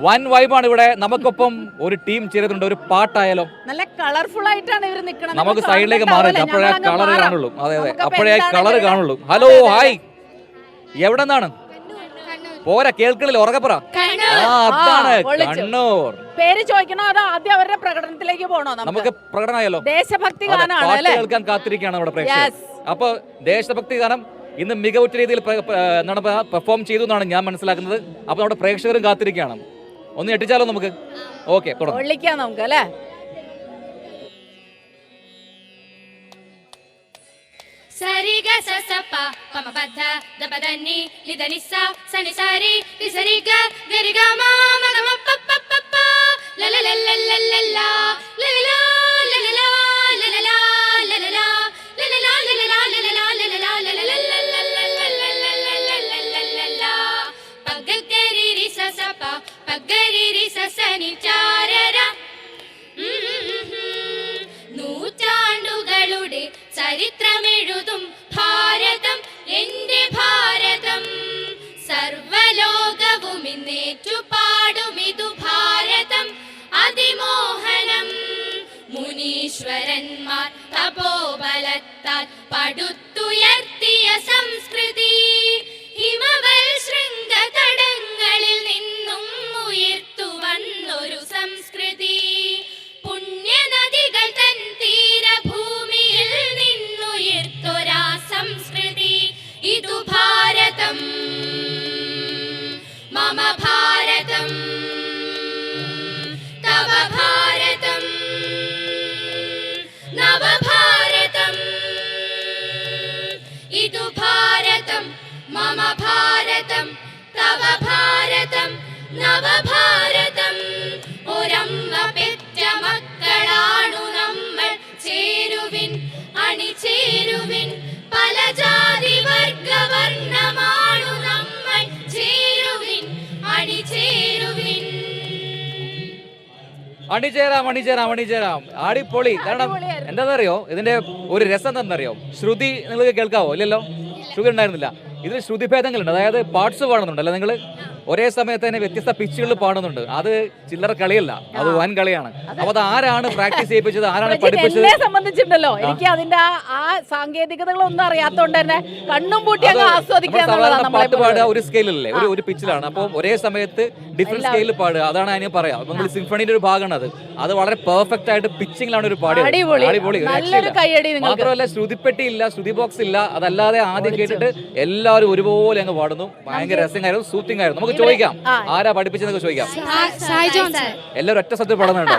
വൻ വൈബാണ് ഇവിടെ. നമുക്കൊപ്പം ഒരു ടീം ചേരുന്നുണ്ട്. ഒരു പാട്ടായാലോ? നല്ല കളർഫുൾ ആയിട്ടാണ് ഇവർ നിൽക്കുന്നത്. നമുക്ക് സൈഡിലേക്ക് മാറി, അപ്പോഴേ കളർ കാണുള്ളൂ. അതെ അതെ, അപ്പോഴേ കളർ കാണുള്ളൂ. ഹലോ, ഹായ്, എവിടെ നിന്നാണ്? പോരാ, കേൾക്കണില്ല, ഉറക്കപ്പുറ. അതാണ് കണ്ണൂർ. പേര് ചോദിക്കണോ അതോ ആദ്യം അവരുടെ പ്രകടനത്തിലേക്ക് പോകണോ? നമുക്ക് പ്രകടനമായാലോ? ദേശഭക്തി ഗാനമാണ് പാട്ട് കേൾക്കാൻ കാത്തിരിക്കുകയാണ് നമ്മുടെ പ്രേക്ഷകർ. അപ്പൊ ദേശഭക്തി ഗാനം ഇന്ന് മികവുറ്റ രീതിയിൽ പെർഫോം ചെയ്തു എന്നാണ് ഞാൻ മനസ്സിലാക്കുന്നത്. അപ്പൊ നമ്മുടെ പ്രേക്ഷകരും കാത്തിരിക്കുകയാണ്. ഒന്ന് ഞെട്ടിച്ചാലോ നമുക്ക്? ഓക്കെ, തുടങ്ങാം നമുക്ക് അല്ലേ? സരിഗ സസപ പമപദ ദപദനി നിദനിസ സനിസാരി നിസരിഗ ഗരിഗ മാമഗമ പപ്പപ്പപ്പ ലലലലലലല ലലല ലലല ലലല ലലല ലലല ലലല ലലല പഗഗരി സസപ പഗരി സസനി ചാരര നൂറ്റാണ്ടുകളുടെ ചരിത്രമെഴുതും ഭാരതം എന്റെ ഭാരതം, സർവലോകവും ഇന്നേറ്റു പാടുമിതു ഭാരതം അതിമോഹനം. മുനീശ്വരന്മാർ തപോബലത്താൽ പടുത്തുയർത്തിയ സംസ്കൃതി, ഹിമവൽ ശൃംഗതടങ്ങളിൽ നിന്നും ഉയർത്തു വന്നൊരു സംസ്കൃതി. പുണ്യനദികൾ തൻ തീരഭൂമിയിൽ നിന്നുയർത്തൊരാ സംസ്കൃതി, ഇതു ഭാരതം മമ ഭാരതം തവ ഭാരതം നവഭാരതം, ഇതു ഭാരതം മമ ഭാരതം തവ ഭാരതം നവഭാരതം. ഒരമ്മ പെറ്റ മക്കളാണു നമ്മൾ, ചേരുവിൻ അണിചേരുവിൻ, പല ജാതി വർഗ വർണ്ണമാണു നമ്മൾ, ചേരുവിൻ അണിചേരുവിൻ. അണിചേരാം അണിചേരാം അണിചേരാം. ആടിപ്പൊളി. കാരണം എന്താണെന്നറിയോ, ഇതിന്റെ ഒരു രസം എന്താണെന്നറിയോ? ശ്രുതി നിങ്ങൾക്ക് കേൾക്കാവോ? ഇല്ലല്ലോ, ശ്രുതി ഉണ്ടായിരുന്നില്ല. ഇതിൽ ശ്രുതിഭേദങ്ങളുണ്ട്. അതായത് പാർട്സ് പാടുന്നുണ്ടല്ലോ നിങ്ങൾ, ഒരേ സമയത്ത് തന്നെ വ്യത്യസ്ത പിച്ചുകളിൽ പാടുന്നുണ്ട്. അത് ചില്ലറ കളിയല്ല, അത് വൻ കളിയാണ്. അപ്പൊ അത് ആരാണ് പ്രാക്ടീസ് ചെയ്യിപ്പിച്ചത്, ആരാണ് പഠിപ്പിച്ചത്? എന്നെ സംബന്ധിച്ചിട്ടുണ്ടല്ലോ, എനിക്ക് അതിന്റെ ആ സാങ്കേതികതകളൊന്നും അറിയാത്തോണ്ട് തന്നെ കണ്ണും പൂട്ടി അങ്ങ് ആസ്വദിക്കാൻ. പാട്ട് പാടുക ഒരു സ്കെയിലല്ലേ, ഒരു പിച്ചിലാണ്. അപ്പോൾ ഒരേ സമയത്ത് ഡിഫറെന്റ് സ്കെയിലിൽ പാടുക, അതാണ് ഞാൻ പറയാം. നമ്മൾ സിംഫണിയുടെ ഒരു ഭാഗമാണ് അത്. അത് വളരെ പെർഫെക്റ്റ് ആയിട്ട് പിച്ചിങ്ങിലാണ് ഒരു പാടിയത്. അടിപൊളി. മാത്രമല്ല ശ്രുതിപ്പെട്ടി ഇല്ല, ശ്രുതി ബോക്സ് ഇല്ല. അതല്ലാതെ ആദ്യം കേട്ടിട്ട് എല്ലാവരും ഒരുപോലെ അങ്ങ് പാടുന്നു. ഭയങ്കര രസമായിരുന്നു, സൂത്തിങ് ആയിരുന്നു. നമുക്ക് ചോദിക്കാം, ആരാ പഠിപ്പിച്ചെന്നൊക്കെ ചോദിക്കാം. എല്ലാവരും ഒറ്റ സത്യം പാടുന്നുണ്ടോ?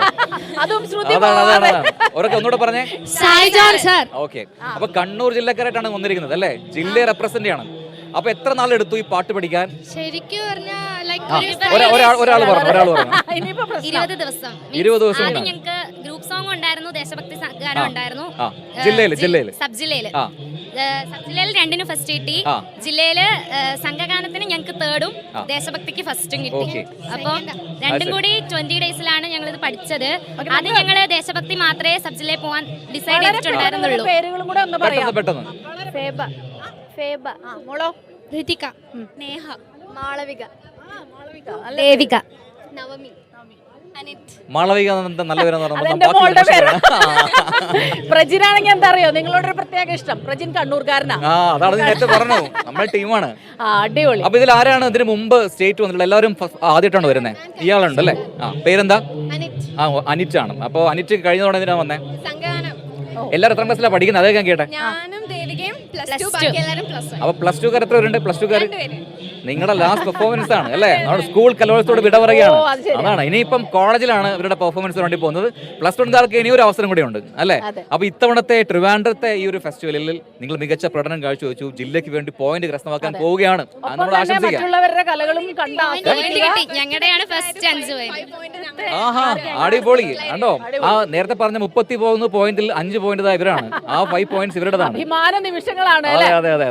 അതാണ്. അവരൊക്കെ ഒന്നുകൂടെ പറഞ്ഞേ. ഓക്കെ, അപ്പൊ കണ്ണൂർ ജില്ലക്കാരായിട്ടാണ് വന്നിരിക്കുന്നത് അല്ലേ? ജില്ലയെ റെപ്രസെന്റ് ചെയ്യണം. അപ്പൊ എത്ര നാളെടുത്തു ഈ പാട്ട് പഠിക്കാൻ? ശരിക്കും ഒരാൾ പറഞ്ഞു 20 ദിവസം. 20 ദിവസം ഞങ്ങൾക്ക് ഗ്രൂപ്പ് സോങ് ഉണ്ടായിരുന്നു, ദേശഭക്തി ഗാനം ഉണ്ടായിരുന്നു. ജില്ലയില് സബ് ജില്ലയില് 2നും ഫസ്റ്റ് കിട്ടി. ജില്ലയില് സംഘഗാനത്തിന് ഞങ്ങൾക്ക് 3rd-ഉം ദേശഭക്തിക്ക് 1st-ഉം കിട്ടി. അപ്പൊ രണ്ടും കൂടി 20 ഡേയ്സിലാണ് ഞങ്ങൾ ഇത് പഠിച്ചത്. അത് ഞങ്ങള് ദേശഭക്തി മാത്രമേ സബ് ജില്ലയിൽ പോകാൻ ഡിസൈഡ് ചെയ്തിട്ടുണ്ടായിരുന്നുള്ളൂ. ഫേബ, മോളോ? ഋതിക, നേഹ, മാളവിക, ദേവിക, നവമി, അനിത്. മാളവിക നല്ല പ്രജിനാണെങ്കിൽ എന്താ അറിയോ, നിങ്ങളോടൊരു പ്രത്യേക ഇഷ്ടം. പ്രജിൻ കണ്ണൂർക്കാരനാ. അതാണ് നേരത്തെ പറഞ്ഞു, നമ്മുടെ ടീമാണ്. അടിപൊളി. അപ്പൊ ഇതിൽ ആരാണ് ഇതിന് മുമ്പ് സ്റ്റേറ്റ് വന്നിട്ടുള്ളത്? എല്ലാവരും ആദ്യമായിട്ടാണ് വരുന്നത്. ഇയാളുണ്ട് അല്ലേ? പേരെന്താ? അനിറ്റ് ആണ്. അപ്പൊ അനിറ്റ് കഴിഞ്ഞ തവണ എന്തിനാ വന്നേ? എല്ലാവരും എത്ര ക്ലാസ്സിലാണ് പഠിക്കുന്നത്? അതേ ഞാൻ കേട്ടെ. അപ്പൊ പ്ലസ് ടു കാർ എത്ര പേരുണ്ട്? പ്ലസ് ടു കാർ നിങ്ങളുടെ ലാസ്റ്റ് പെർഫോമൻസ് ആണ് അല്ലേ? നമ്മുടെ സ്കൂൾ കലോത്സവത്തോട് വിട പറയുകയാണ്. അതാണ്. ഇനിയിപ്പം കോളേജിലാണ് ഇവരുടെ പെർഫോമൻസ് വേണ്ടി പോകുന്നത്. പ്ലസ് 1 ഇനി ഒരു അവസരം കൂടി ഉണ്ട് അല്ലേ? അപ്പൊ ഇത്തവണത്തെ ട്രിവാൻഡ്രത്തെ ഈ ഒരു ഫെസ്റ്റിവലിൽ നിങ്ങൾ മികച്ച പ്രകടനം കാഴ്ചവെച്ചു. ജില്ലയ്ക്ക് വേണ്ടി പോയിന്റ് കരസ്ഥമാക്കാൻ പോവുകയാണ്. നമ്മൾ ആശംസിക്കാം. അടിപൊളി. കണ്ടോ, ആ നേരത്തെ പറഞ്ഞ 30 പോകുന്ന പോയിന്റിൽ 5 പോയിന്റ് ഇവരാണ്. ആ 5 പോയിന്റ്സ് ഇവരുടേതാണ്. നിമിഷങ്ങളാണ്. അതെ.